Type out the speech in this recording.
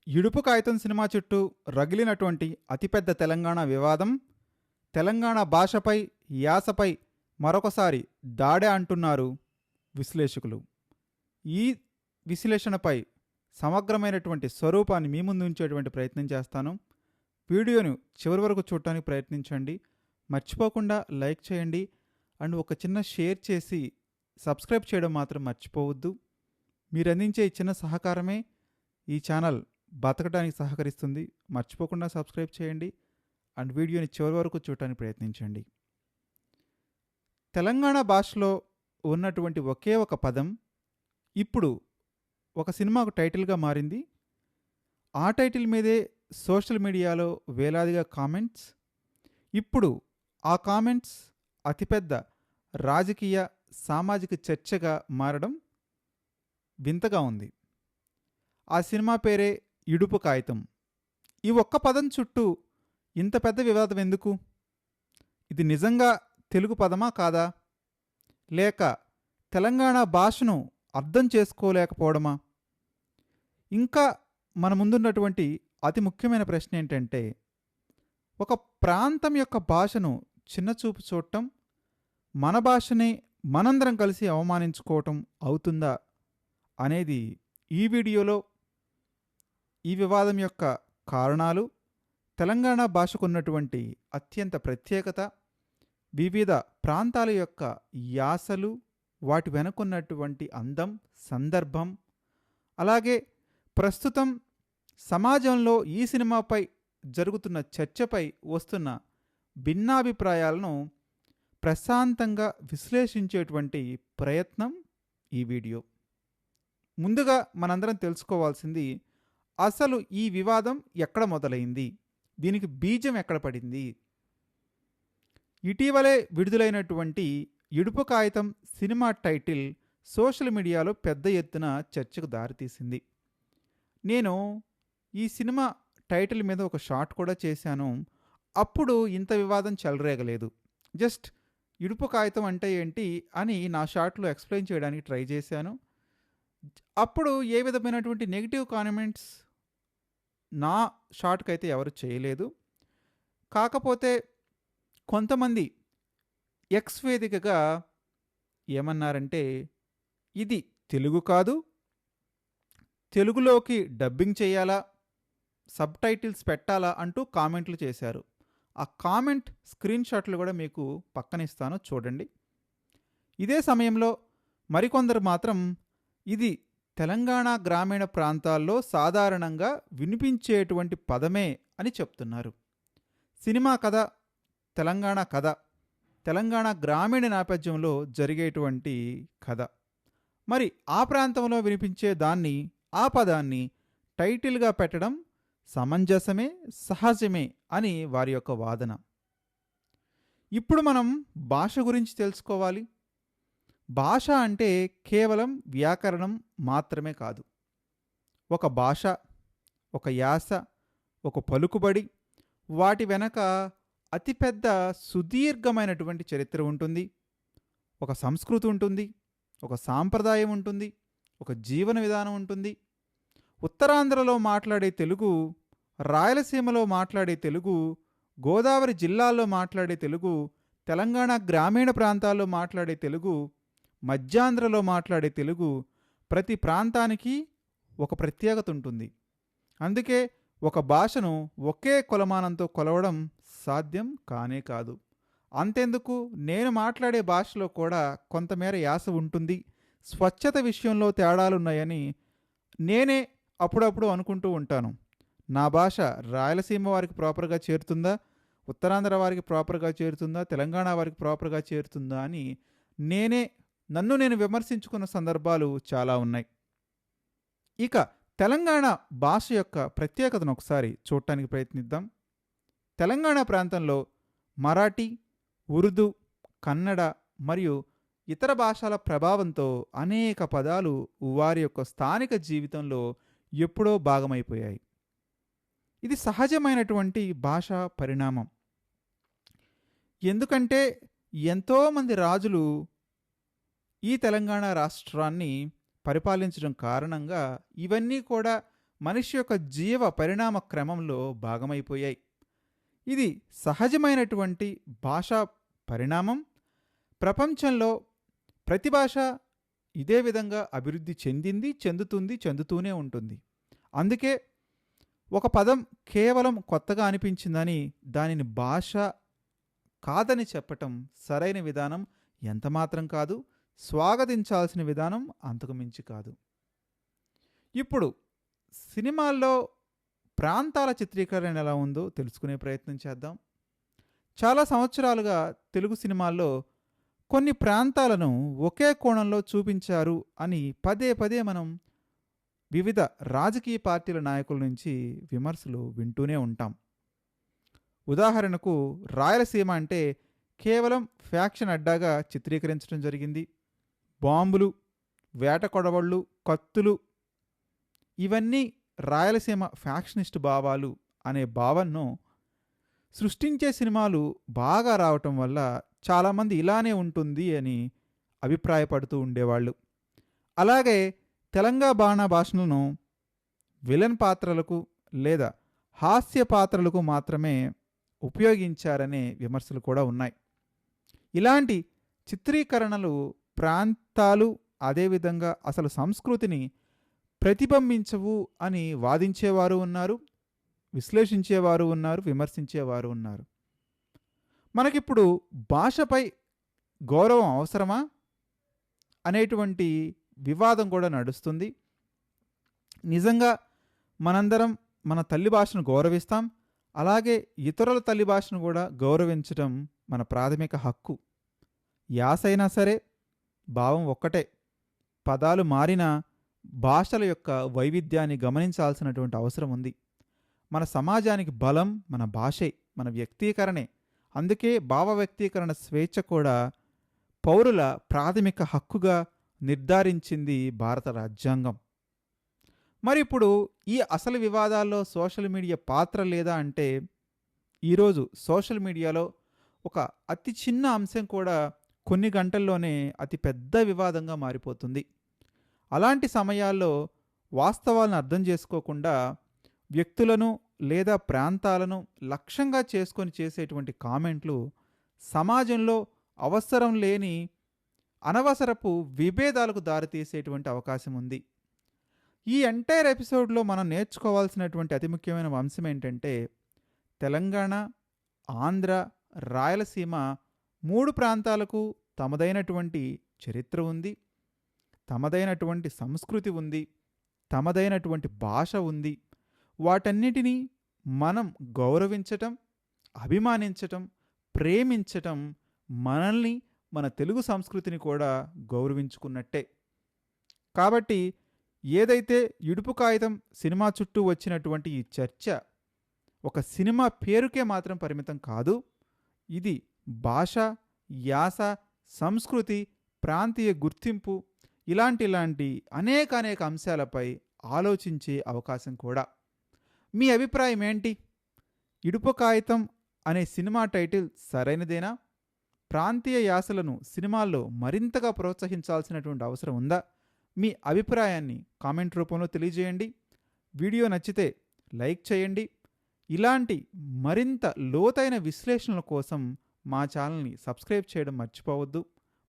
ఇడుపు కాగితం సినిమా చుట్టూ రగిలినటువంటి అతిపెద్ద తెలంగాణ వివాదం, తెలంగాణ భాషపై, యాసపై మరొకసారి దాడే అంటున్నారు విశ్లేషకులు. ఈ విశ్లేషణపై సమగ్రమైనటువంటి స్వరూపాన్ని మీ ముందు ఉంచేటువంటి ప్రయత్నం చేస్తాను. వీడియోను చివరి వరకు చూడటానికి ప్రయత్నించండి. మర్చిపోకుండా లైక్ చేయండి అండ్ ఒక చిన్న షేర్ చేసి సబ్స్క్రైబ్ చేయడం మాత్రం మర్చిపోవద్దు. మీరు అందించే ఈ చిన్న సహకారమే ఈ ఛానల్ బతకడానికి సహకరిస్తుంది. మర్చిపోకుండా సబ్స్క్రైబ్ చేయండి అండ్ వీడియోని చివరి వరకు చూడటానికి ప్రయత్నించండి. తెలంగాణ భాషలో ఉన్నటువంటి ఒకే ఒక పదం ఇప్పుడు ఒక సినిమాకు టైటిల్గా మారింది. ఆ టైటిల్ మీదే సోషల్ మీడియాలో వేలాదిగా కామెంట్స్. ఇప్పుడు ఆ కామెంట్స్ అతిపెద్ద రాజకీయ సామాజిక చర్చగా మారడం వింతగా ఉంది. ఆ సినిమా పేరే ఇడుపు కాగితం. ఈ ఒక్క పదం చుట్టూ ఇంత పెద్ద వివాదం ఎందుకు? ఇది నిజంగా తెలుగు పదమా కాదా, లేక తెలంగాణ భాషను అర్థం చేసుకోలేకపోవడమా? ఇంకా మన ముందున్నటువంటి అతి ముఖ్యమైన ప్రశ్న ఏంటంటే, ఒక ప్రాంతం యొక్క భాషను చిన్నచూపు చూడటం, మన భాషని మనందరం కలిసి అవమానించుకోవటం అవుతుందా అనేది ఈ వీడియోలో ఈ వివాదం యొక్క కారణాలు, తెలంగాణ భాషకున్నటువంటి అత్యంత ప్రత్యేకత, వివిధ ప్రాంతాల యొక్క యాసలు, వాటి వెనుకున్నటువంటి అందం, సందర్భం, అలాగే ప్రస్తుతం సమాజంలో ఈ సినిమాపై జరుగుతున్న చర్చపై వస్తున్న భిన్నాభిప్రాయాలను ప్రశాంతంగా విశ్లేషించేటువంటి ప్రయత్నం ఈ వీడియో. ముందుగా మనందరం తెలుసుకోవాల్సింది, అసలు ఈ వివాదం ఎక్కడ మొదలైంది, దీనికి బీజం ఎక్కడ పడింది? ఇటీవలే విడుదలైనటువంటి ఇడుపు కాగితం సినిమా టైటిల్ సోషల్ మీడియాలో పెద్ద ఎత్తున చర్చకు దారితీసింది. నేను ఈ సినిమా టైటిల్ మీద ఒక షార్ట్ కూడా చేశాను. అప్పుడు ఇంత వివాదం చెలరేగలేదు. జస్ట్ ఇడుపు కాగితం అంటే ఏంటి అని నా షార్ట్లో ఎక్స్ప్లెయిన్ చేయడానికి ట్రై చేశాను. అప్పుడు ఏ విధమైనటువంటి నెగిటివ్ కామెంట్స్ నా షార్ట్కి అయితే ఎవరు చేయలేదు. కాకపోతే కొంతమంది ఎక్స్ వేదికగా ఏమన్నారంటే, ఇది తెలుగు కాదు, తెలుగులోకి డబ్బింగ్ చేయాలా, సబ్ టైటిల్స్ పెట్టాలా అంటూ కామెంట్లు చేశారు. ఆ కామెంట్ స్క్రీన్ షాట్లు కూడా మీకు పక్కన ఇస్తాను, చూడండి. ఇదే సమయంలో మరికొందరు మాత్రం ఇది తెలంగాణ గ్రామీణ ప్రాంతాల్లో సాధారణంగా వినిపించేటువంటి పదమే అని చెప్తున్నారు. సినిమా కథ తెలంగాణ కథ, తెలంగాణ గ్రామీణ నేపథ్యంలో జరిగేటువంటి కథ. మరి ఆ ప్రాంతంలో వినిపించే దాన్ని, ఆ పదాన్ని టైటిల్గా పెట్టడం సమంజసమే, సహజమే అని వారి యొక్క వాదన. ఇప్పుడు మనం భాష గురించి తెలుసుకోవాలి. భాష అంటే కేవలం వ్యాకరణం మాత్రమే కాదు. ఒక భాష, ఒక యాస, ఒక పలుకుబడి, వాటి వెనక అతిపెద్ద సుదీర్ఘమైనటువంటి చరిత్ర ఉంటుంది. ఒక సంస్కృతి ఉంటుంది, ఒక సాంప్రదాయం ఉంటుంది, ఒక జీవన విధానం ఉంటుంది. ఉత్తరాంధ్రలో మాట్లాడే తెలుగు, రాయలసీమలో మాట్లాడే తెలుగు, గోదావరి జిల్లాల్లో మాట్లాడే తెలుగు, తెలంగాణ గ్రామీణ ప్రాంతాల్లో మాట్లాడే తెలుగు, మధ్యాంధ్రలో మాట్లాడే తెలుగు, ప్రతి ప్రాంతానికి ఒక ప్రత్యేకత ఉంటుంది. అందుకే ఒక భాషను ఒకే కొలమానంతో కొలవడం సాధ్యం కానే కాదు. అంతెందుకు, నేను మాట్లాడే భాషలో కూడా కొంతమేర యాస ఉంటుంది, స్వచ్ఛత విషయంలో తేడాలున్నాయని నేనే అప్పుడప్పుడు అనుకుంటూ ఉంటాను. నా భాష రాయలసీమ వారికి ప్రాపర్గా చేరుతుందా, ఉత్తరాంధ్ర వారికి ప్రాపర్గా చేరుతుందా, తెలంగాణ వారికి ప్రాపర్గా చేరుతుందా అని నన్ను నేను విమర్శించుకున్న సందర్భాలు చాలా ఉన్నాయి. ఇక తెలంగాణ భాష యొక్క ప్రత్యేకతను ఒకసారి చూడటానికి ప్రయత్నిద్దాం. తెలంగాణ ప్రాంతంలో మరాఠీ, ఉర్దూ, కన్నడ మరియు ఇతర భాషల ప్రభావంతో అనేక పదాలు వారి యొక్క స్థానిక జీవితంలో ఎప్పుడో భాగమైపోయాయి. ఇది సహజమైనటువంటి భాషా పరిణామం. ఎందుకంటే ఎంతోమంది రాజులు ఈ తెలంగాణ రాష్ట్రాన్ని పరిపాలించడం కారణంగా ఇవన్నీ కూడా మనిషి యొక్క జీవ పరిణామ క్రమంలో భాగమైపోయాయి. ఇది సహజమైనటువంటి భాషా పరిణామం. ప్రపంచంలో ప్రతి భాష ఇదే విధంగా అభివృద్ధి చెందింది, చెందుతుంది, చెందుతూనే ఉంటుంది. అందుకే ఒక పదం కేవలం కొత్తగా అనిపించిందని దానిని భాష కాదని చెప్పటం సరైన విధానం ఎంతమాత్రం కాదు, స్వాగతించాల్సిన విధానం అంతకు మించి కాదు. ఇప్పుడు సినిమాల్లో ప్రాంతాల చిత్రీకరణ ఎలా ఉందో తెలుసుకునే ప్రయత్నం చేద్దాం. చాలా సంవత్సరాలుగా తెలుగు సినిమాల్లో కొన్ని ప్రాంతాలను ఒకే కోణంలో చూపించారు అని పదే పదే మనం వివిధ రాజకీయ పార్టీల నాయకుల నుంచి విమర్శలు వింటూనే ఉంటాం. ఉదాహరణకు రాయలసీమ అంటే కేవలం ఫ్యాక్షన్ అడ్డాగా చిత్రీకరించడం జరిగింది. బాంబులు, వేట కొడవళ్ళు, కత్తులు ఇవన్నీ రాయలసీమ ఫ్యాక్షనిస్ట్ భావాలు అనే భావనను సృష్టించే సినిమాలు బాగా రావటం వల్ల చాలామంది ఇలానే ఉంటుంది అని అభిప్రాయపడుతూ ఉండేవాళ్ళు. అలాగే తెలంగాణ భాషలను విలన్ పాత్రలకు లేదా హాస్య పాత్రలకు మాత్రమే ఉపయోగించారనే విమర్శలు కూడా ఉన్నాయి. ఇలాంటి చిత్రీకరణలు ప్రాంతాలు అదేవిధంగా అసలు సంస్కృతిని ప్రతిబింబించవు అని వాదించేవారు ఉన్నారు, విశ్లేషించేవారు ఉన్నారు, విమర్శించేవారు ఉన్నారు. మనకిప్పుడు భాషపై గౌరవం అవసరమా అనేటువంటి వివాదం కూడా నడుస్తుంది. నిజంగా మనందరం మన తల్లి భాషను గౌరవిస్తాం. అలాగే ఇతరుల తల్లి భాషను కూడా గౌరవించడం మన ప్రాథమిక హక్కు. యాస అయినా సరే భావం ఒక్కటే. పదాలు మారినా భాషల యొక్క వైవిధ్యాన్ని గమనించాల్సినటువంటి అవసరం ఉంది. మన సమాజానికి బలం మన భాషే, మన వ్యక్తీకరణే. అందుకే భావ వ్యక్తీకరణ స్వేచ్ఛ కూడా పౌరుల ప్రాథమిక హక్కుగా నిర్ధారించింది భారత రాజ్యాంగం. మరి ఇప్పుడు ఈ అసలు వివాదాల్లో సోషల్ మీడియా పాత్ర లేదా అంటే, ఈరోజు సోషల్ మీడియాలో ఒక అతి చిన్న అంశం కూడా కొన్ని గంటల్లోనే అతి పెద్ద వివాదంగా మారిపోతుంది. అలాంటి సమయాల్లో వాస్తవాలను అర్థం చేసుకోకుండా వ్యక్తులను లేదా ప్రాంతాలను లక్ష్యంగా చేసుకొని చేసేటువంటి కామెంట్లు సమాజంలో అవసరం లేని అనవసరపు విభేదాలకు దారితీసేటువంటి అవకాశం ఉంది. ఈ ఎంటైర్ ఎపిసోడ్లో మనం నేర్చుకోవాల్సినటువంటి అతి ముఖ్యమైన అంశం ఏంటంటే, తెలంగాణ, ఆంధ్ర, రాయలసీమ 3 ప్రాంతాలకు తమదైనటువంటి చరిత్ర ఉంది, తమదైనటువంటి సంస్కృతి ఉంది, తమదైనటువంటి భాష ఉంది. వాటన్నిటినీ మనం గౌరవించటం, అభిమానించటం, ప్రేమించటం మనల్ని, మన తెలుగు సంస్కృతిని కూడా గౌరవించుకున్నట్టే. కాబట్టి ఏదైతే ఇడుపు కాగితం సినిమా చుట్టూ వచ్చినటువంటి ఈ చర్చ ఒక సినిమా పేరుకే మాత్రం పరిమితం కాదు. ఇది భాష, యాస, సంస్కృతి, ప్రాంతీయ గుర్తింపు ఇలాంటి అనేక అంశాలపై ఆలోచించే అవకాశం కూడా. మీ అభిప్రాయం ఏంటి? ఇడుపు కాగితం అనే సినిమా టైటిల్ సరైనదేనా? ప్రాంతీయ యాసలను సినిమాల్లో మరింతగా ప్రోత్సహించాల్సినటువంటి అవసరం ఉందా? మీ అభిప్రాయాన్ని కామెంట్ రూపంలో తెలియజేయండి. వీడియో నచ్చితే లైక్ చేయండి. ఇలాంటి మరింత లోతైన విశ్లేషణల కోసం మా ఛానల్ని సబ్స్క్రైబ్ చేయడం మర్చిపోవద్దు.